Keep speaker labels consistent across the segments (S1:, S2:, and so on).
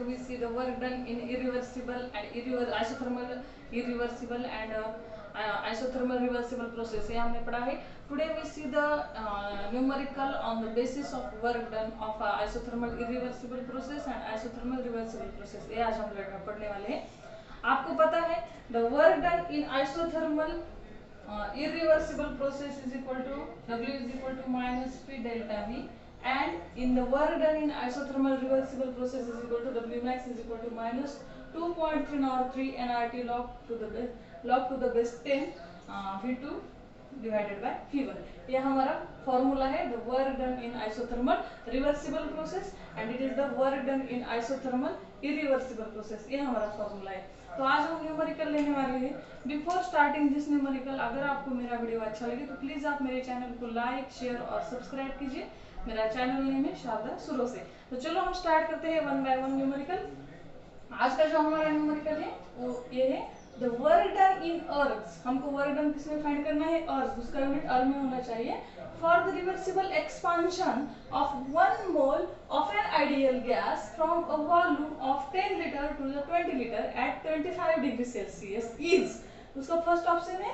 S1: later we see the work done in irreversible and isothermal irreversible and isothermal reversible process. ये हमने पढ़ा है. Today we see the numerical on the basis of work done of isothermal irreversible process and isothermal reversible process. ये आज हम पढ़ने वाले हैं. आपको पता है the work done in isothermal irreversible process is equal to W is equal to minus P delta V, and in the work done in isothermal reversible process is equal to W max is equal to minus 2.303 nRT log to the base 10 V2 divided by V1. ये हमारा formula है the work done in isothermal reversible process and it is the work done in isothermal irreversible process. ये हमारा formula है. तो आज हम numerical लेने वाले हैं. बिफोर स्टार्टिंग दिस न्यूमेरिकल, अगर आपको मेरा वीडियो अच्छा लगे तो प्लीज आप मेरे चैनल को लाइक शेयर और सब्सक्राइब कीजिए. मेरा चैनल नेम है शारदा सुरो से. तो चलो हम स्टार्ट करते हैं वन बाय वन न्यूमेरिकल. आज का जो हमारा न्यूमेरिकल है वो ये है द वर्क डन इन अर्थ. हमको वर्क डन किसमें फाइंड करना है? अर्थ. उसका यूनिट अर्थ में होना चाहिए. For the reversible expansion of 1 mole of an ideal gas from a volume of 10 liter to the 20 liter at 25 degree Celsius is, उसका फर्स्ट ऑप्शन है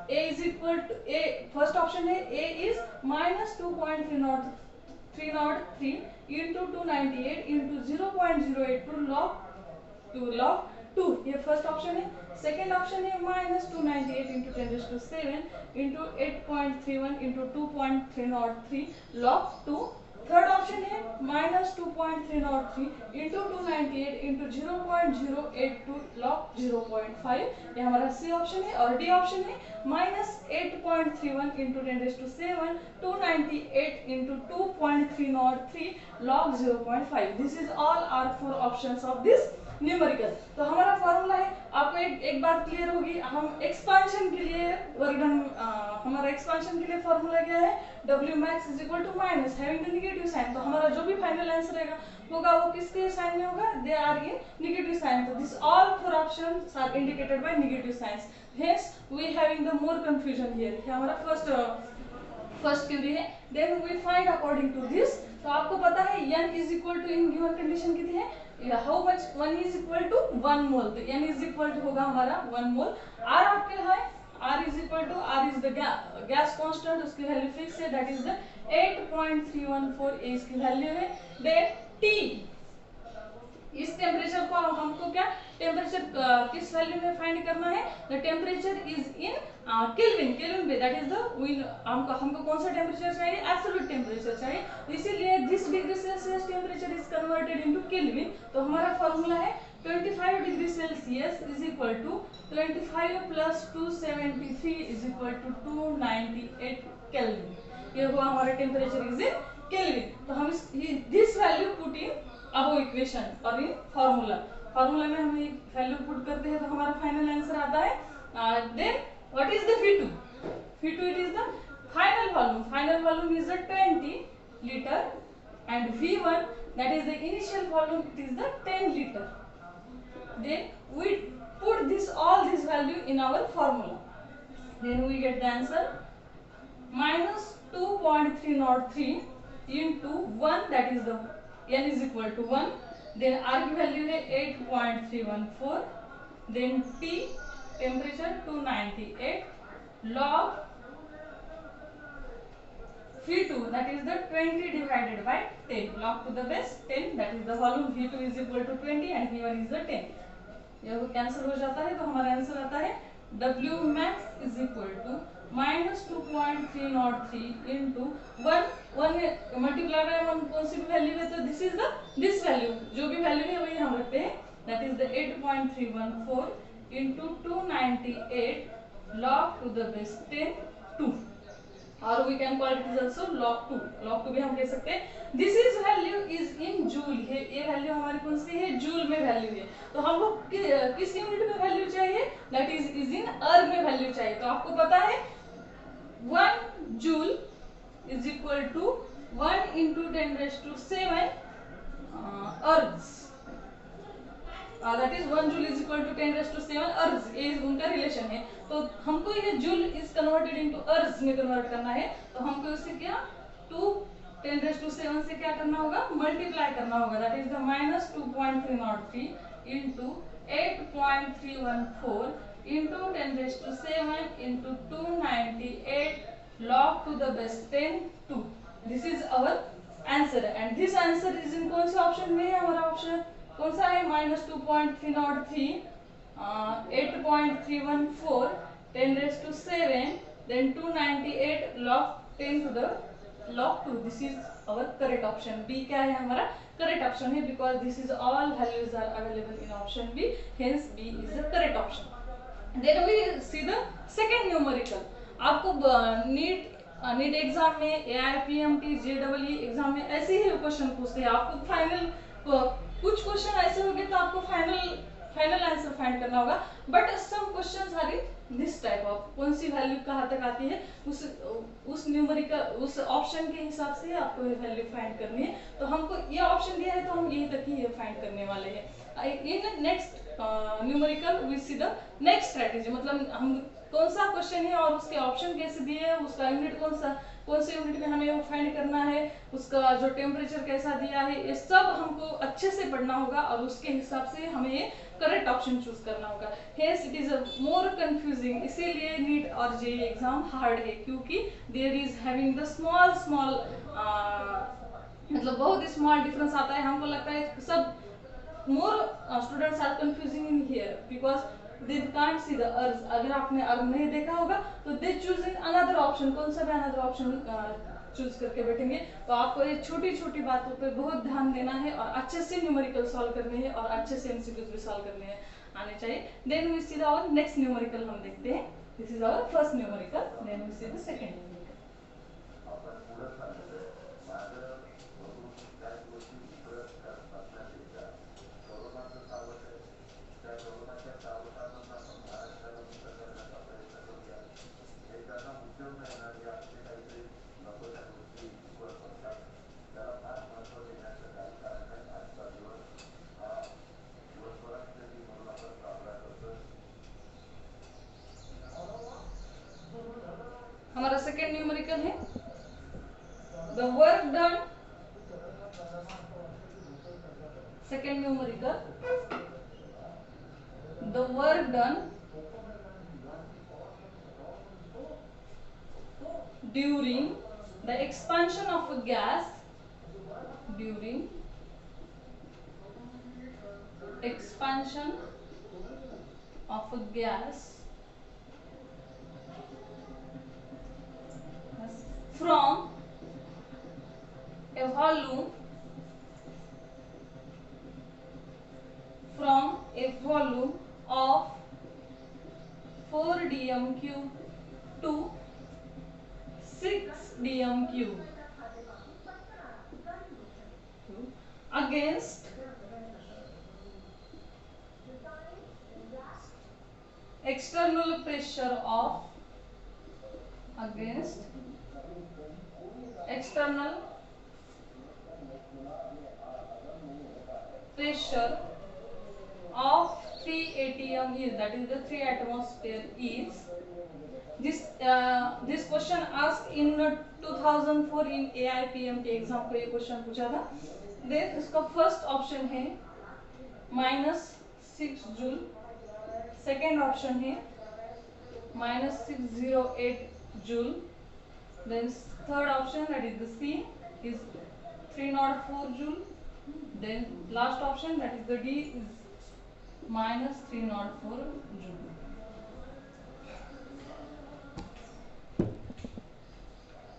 S1: A is equal to A, first option है A is minus 2.303 into 298 into 0.082 log 2. ये first option है. Second option है minus 298 into 10⁷ into 8.31 into 2.303 log 2. Third option है minus 2.303 into 298 into 0.082 log 0.5. ये हमारा C option है. और डी ऑप्शन है minus 8.31 into 10⁷ 298 into 2.303 log 0.5. This is all are four options of this numerical. तो हमारा फॉर्मूला है, आपको एक बात क्लियर होगी. हम एक्सपांशन के लिए वर्क डन, हमारा एक्सपांशन के लिए फॉर्मूला क्या है? W max is equal to minus having the negative sign. तो हमारा जो भी फाइनल आंसर होगा वो किसके साइन में होगा? They are in negative sign. तो this all four options are indicated by negative signs. Hence we having the more confusion here. ये हमारा फर्स्ट क्वेरी है. Then we find according to this. तो आपको पता है n is equal to in given condition कितनी है? How much 1 is equal to 1 mole. तो n is equal to होगा हमारा 1 मोल. r आपके है r is equal to r is the gas constant, उसकी वैल्यू फिक्स है, दैट इज द 8.314 a इसकी वैल्यू है. देन t, इस टेम्परेचर को हमको क्या टेम्परेचर किस वैल्यू में फाइंड करना है? The temperature is in kelvin पे, दैट इज द हमको कौन सा टेम्परेचर चाहिए? एब्सोल्यूट टेम्परेचर चाहिए. इसीलिए this degree Celsius temperature is converted into kelvin. तो हमारा फॉर्मूला है 25 degree Celsius is equal to 25 plus 273 is equal to 298 kelvin. ये हुआ हमारा टेम्परेचर इज इन केल्विन. तो हम this value put in above equation और इन फॉर्मूला में हम एक वैल्यू पुट करते हैं तो हमारा फाइनल आंसर आता है. Then what is the V2? V2 it is the final volume is the 20 liter and V1 that is the initial volume, it is the 10 liter. Then we put all this value in our formula. Then we get the answer minus 2.303 into 1, that is the n is equal to 1. Then r की value है 8.314. Then T temperature 298 log V2 that is the 20 divided by 10 log to the base 10, that is the volume V2 is equal to 20 and V1 is the 10. यह cancel हो जाता है तो हमारा answer आता है W max is equal to minus 2.303 into 1 multiply by 1 कौन सी वैल्यू है? तो दिस वैल्यू जो भी वैल्यू है वही हम रखते हैं, that is the 8.314 into 298 log to the base 10 2, और we can call it is also log 2 भी हम कह सकते हैं. This is value is in joule. ये वैल्यू हमारी कौन सी है? जूल में वैल्यू है. तो हमको किस यूनिट में वैल्यू चाहिए? दैट इज इन अर्ग में वैल्यू चाहिए. तो आपको पता है 1 joule is equal to 1 into 10⁷ ergs. That is 1 joule is equal to 10⁷ ergs. ये उनका रिलेशन है. तो हमको ये joule is converted into ergs में कन्वर्ट करना है. तो हमको इससे क्या 2 10⁻⁷ से क्या करना होगा, मल्टीप्लाई करना होगा, that is the -2.303 into 8.314 into 10⁻⁷ into 298 log to the base 10 2. This is our answer and this answer is in कौन से ऑप्शन में है, हमारा ऑप्शन कौन सा है, -2.303 8.314 10⁻⁷ then 298 log 10 to the log 2. This is our correct option. B क्या है हमारा correct option है because this is all values are available in option B. Hence B is the correct option. Then we see the second numerical. आपको NEET exam में AIPMT JEE exam में ऐसे ही question पूछते हैं, आपको फाइनल कुछ question ऐसे होंगे तो आपको फाइनल आंसर फाइंड करना होगा, but some questions are in this type of, कौन सी वैल्यू कहाँ तक आती है उस न्यूमेरिकल उस ऑप्शन के हिसाब से आपको ये वैल्यू फाइंड करनी है। तो हमको ये ऑप्शन दिया है तो हम यही तक ही फाइंड करने वाले हैं। In next numerical we see the next strategy, मतलब हम कौन सा क्वेश्चन है और उसके ऑप्शन कैसे दिए हैं, उसका यूनिट कौन से यूनिट में हमें वो फाइंड करना है, उसका जो टेम्परेचर कैसा दिया है, ये सब हमको अच्छे से पढ़ना होगा और उसके हिसाब से हमें ये करेक्ट ऑप्शन चूज करना होगा। Hence it is more confusing, इसीलिए नीट और जेईई एग्जाम हार्ड है, क्योंकि there is having the small मतलब बहुत स्मॉल डिफरेंस आता है। हमको लगता है सब more students are confusing in here because they can't see the earth. अगर आपने अर्थ नहीं देखा होगा तो they choose in another option, कौन सा भी another option चूज करके बैठेंगे। तो आपको ये छोटी छोटी बातों पे बहुत ध्यान देना है और अच्छे से न्यूमेरिकल सॉल्व करने हैं और अच्छे से एमसीक्यूज भी सॉल्व करने हैं आने चाहिए। Then we see our next numerical, हम देखते हैं this is our first numerical, then we see the second numerical. हमारा सेकेंड न्यूमेरिकल है the work done, second numerical the work done during the expansion of a gas, during expansion of a gas from a volume of 4 dm³ to 6 dm³ against external pressure of external pressure of 3 atm is, that is the 3 atmosphere is. This question asked in 2004 in AIPMT exam को ये question पूछा था। Then इसका first option है -6 joule, second option है -608 joule, then third option that is the C is 304 joule, then last option that is the D is -304 joule.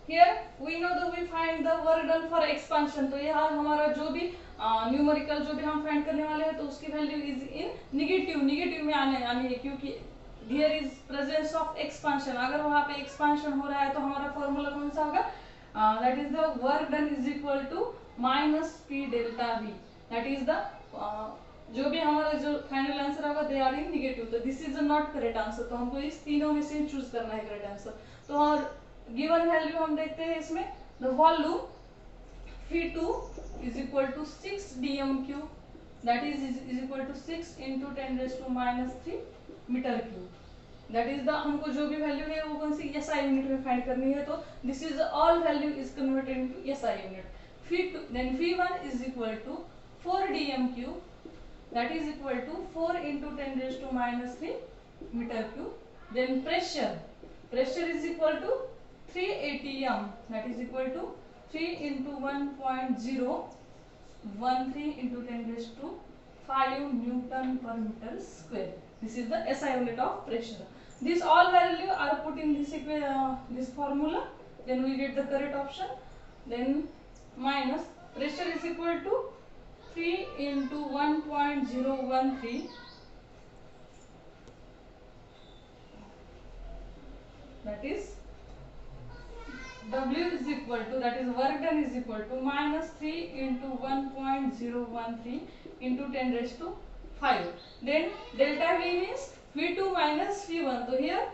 S1: Here we know that we find the work done for expansion, तो यहाँ हमारा जो भी numerical जो भी हम find करने वाले हैं तो उसकी वैल्यू इज इन निगेटिव में आनी है, क्योंकि here is presence of expansion. अगर वहाँ पे एक्सपांशन हो रहा है तो हमारा फॉर्मूला कौन सा होगा, that is the work done is equal to -P delta V, that is the जो भी हमारा जो फाइनल आंसर होगा दे आर इन निगेटिव, तो this is not correct answer. तो हमको इस तीनों में से चूज करना है करेक्ट आंसर। तो और गिवन वैल्यू हम देखते हैं इसमें, the volume Ph2 is equal to 6 dm³, that is equal to 6 into 10⁻³ meter cube, that is the, हमको जो भी वैल्यू है वो कौन सी SI यूनिट में फाइंड करनी है, तो this is all value is converted into SI unit. Then V1 is equal to 4 dm cube, that is equal to 4 into 10⁻³ metre cube. Then pressure is equal to 380 m, that is equal to 3 into 1.013 into 10⁵ Newton per meter square. This is the SI unit of pressure. These all value are put in this formula. Then we get the correct option. Then minus pressure is equal to 3 into 1.013. That is W is equal to, that is work done is equal to minus 3 into 1.013 into 10⁵. Then delta V means V2 minus V1. So here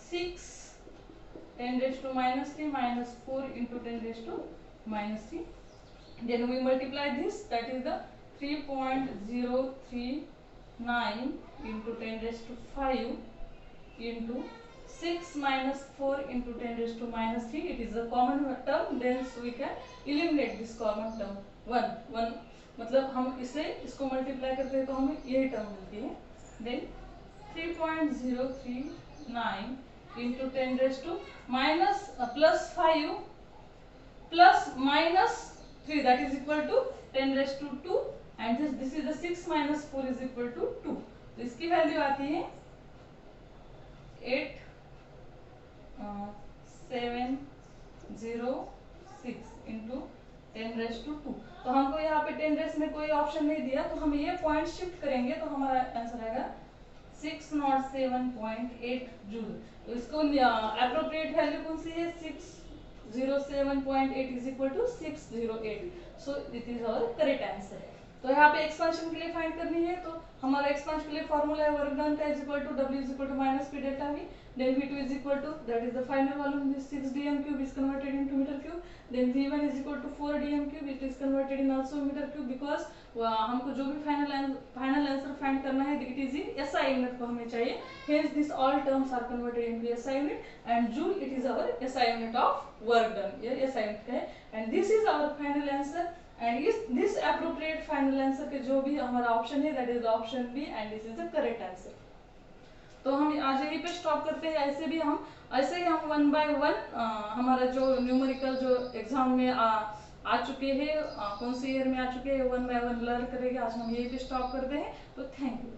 S1: 6 10⁻³ minus 4 into 10⁻³ Then we multiply this, that is the 3.039 into 10⁵ into 6 minus 4 into 10⁻³ It is a common term, then so we can eliminate this common term 1 मतलब हम इसको multiply करते हैं तो हमें यही term मिलती है। Then 3.039 into 10⁻³ minus plus 5 plus minus 3, that is equal to 10⁻², and this is the 6 minus 4 is equal to 2। तो इसकी वैल्यू आती है 8706 into 10⁻²। तो हमको यहाँ पे 10 में कोई ऑप्शन नहीं दिया, तो हम ये पॉइंट शिफ्ट करेंगे तो हमारा आंसर आएगा 607.8 जूल। तो इसको एप्रोप्रिएट वैल्यू कौन सी है, 607.8 is equal to 608। So this is our correct answer. तो यहाँ पे एक्सपेंशन के लिए फाइंड करनी है, तो हमारा एक्सपेंशन के लिए फॉर्मूला है वर्क डन का is equal to W is equal to minus P delta V, then V2 is equal to, that is the final volume, this 6 dm cube is converted into meter cube, then V1 is equal to 4 dm cube, it is converted in also meter cube because हमको जो भी final answer find करना है it is in SI unit को हमें चाहिए, hence this all terms are converted into SI unit and joule it is our SI unit of work done, ये SI unit का है, and this is our final answer and this appropriate final answer के जो भी हमारा option है that is the option B and this is the correct answer। तो हम आज यहीं पे स्टॉप करते हैं। ऐसे ही हम 1 by 1 हमारा जो न्यूमेरिकल जो एग्जाम में आ चुके हैं, कौन से ईयर में आ चुके हैं 1 by 1 लर्न करेंगे। आज हम यहीं पे स्टॉप करते हैं। तो थैंक यू।